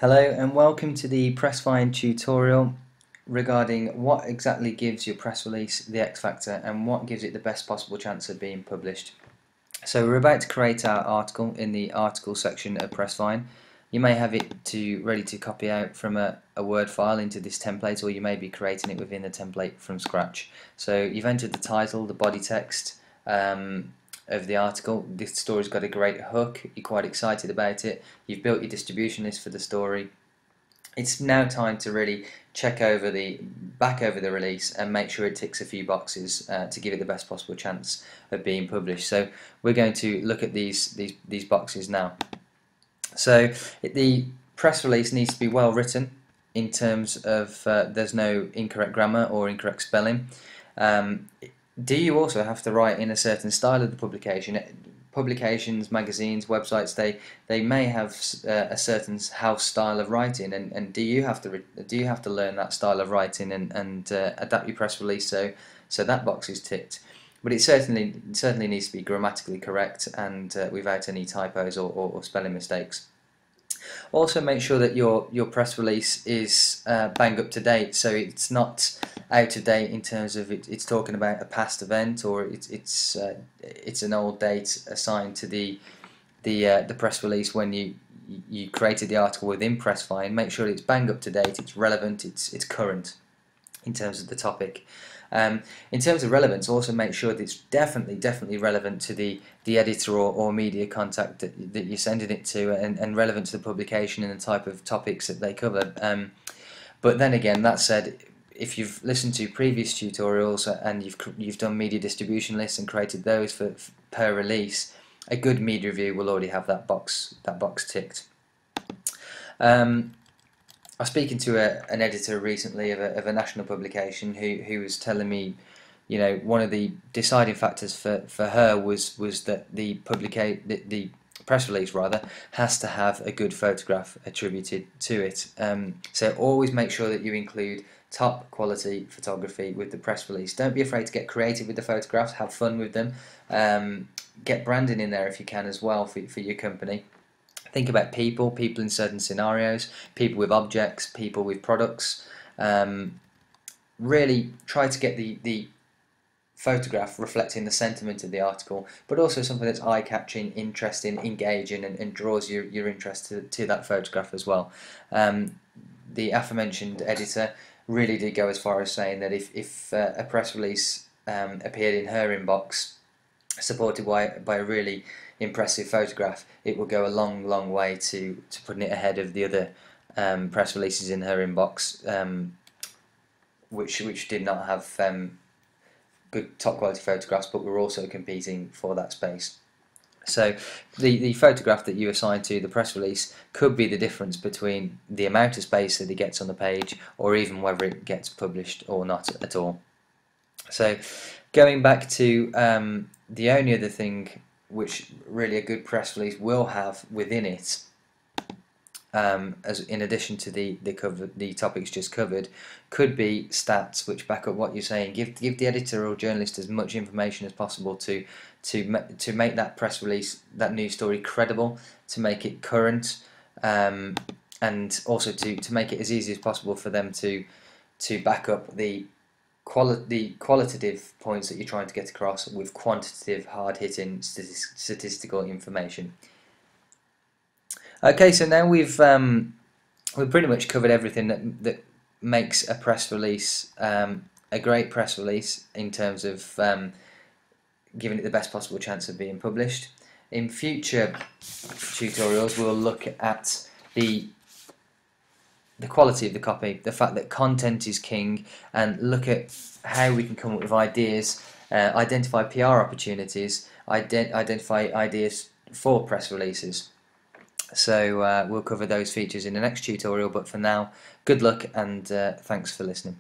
Hello and welcome to the Pressvine tutorial regarding what exactly gives your press release the X factor and what gives it the best possible chance of being published. So we're about to create our article in the article section of Pressvine. You may have it ready to copy out from a Word file into this template, or you may be creating it within the template from scratch. So you've entered the title, the body text of the article. This story's got a great hook, you're quite excited about it, you've built your distribution list for the story. It's now time to really check over back over the release and make sure it ticks a few boxes to give it the best possible chance of being published. So we're going to look at these boxes now. So the press release needs to be well written in terms of there's no incorrect grammar or incorrect spelling. Do you also have to write in a certain style of the publication? Publications, magazines, websites, they may have a certain house style of writing, and do you have to learn that style of writing and adapt your press release so that box is ticked? But it certainly needs to be grammatically correct and without any typos or spelling mistakes. Also, make sure that your press release is bang up to date, so it's not out of date in terms of it's talking about a past event, or it's an old date assigned to the press release when you created the article within Pressvine. Make sure it's bang up to date, it's relevant, it's current in terms of the topic. In terms of relevance, also make sure that it's definitely relevant to the editor or media contact that you're sending it to, and relevant to the publication and the type of topics that they cover. But then again, that said, if you've listened to previous tutorials and you've done media distribution lists and created those per release, a good media review will already have that box ticked. I was speaking to an editor recently of a national publication who was telling me, you know, one of the deciding factors for her was that the press release rather has to have a good photograph attributed to it. So always make sure that you include top quality photography with the press release. Don't be afraid to get creative with the photographs, have fun with them. Get branding in there if you can as well for your company. Think about people in certain scenarios, people with objects, people with products. Really try to get the photograph reflecting the sentiment of the article, but also something that's eye-catching, interesting, engaging, and draws your interest to that photograph as well. The aforementioned editor really did go as far as saying that if a press release appeared in her inbox supported by a really impressive photograph, it will go a long way to putting it ahead of the other press releases in her inbox, which did not have good top quality photographs, but were also competing for that space. So the photograph that you assign to the press release could be the difference between the amount of space that it gets on the page, or even whether it gets published or not at all. So going back to the only other thing which really a good press release will have within it, as in addition to the topics just covered, could be stats which back up what you're saying. Give the editor or journalist as much information as possible to make that press release, that news story, credible, to make it current, and also to make it as easy as possible for them to back up the qualitative points that you're trying to get across with quantitative, hard-hitting statistical information. Okay, so now we've pretty much covered everything that makes a press release a great press release in terms of giving it the best possible chance of being published. In future tutorials, we'll look at the quality of the copy, the fact that content is king, and look at how we can come up with ideas, identify PR opportunities, identify ideas for press releases. So we'll cover those features in the next tutorial, but for now, good luck and thanks for listening.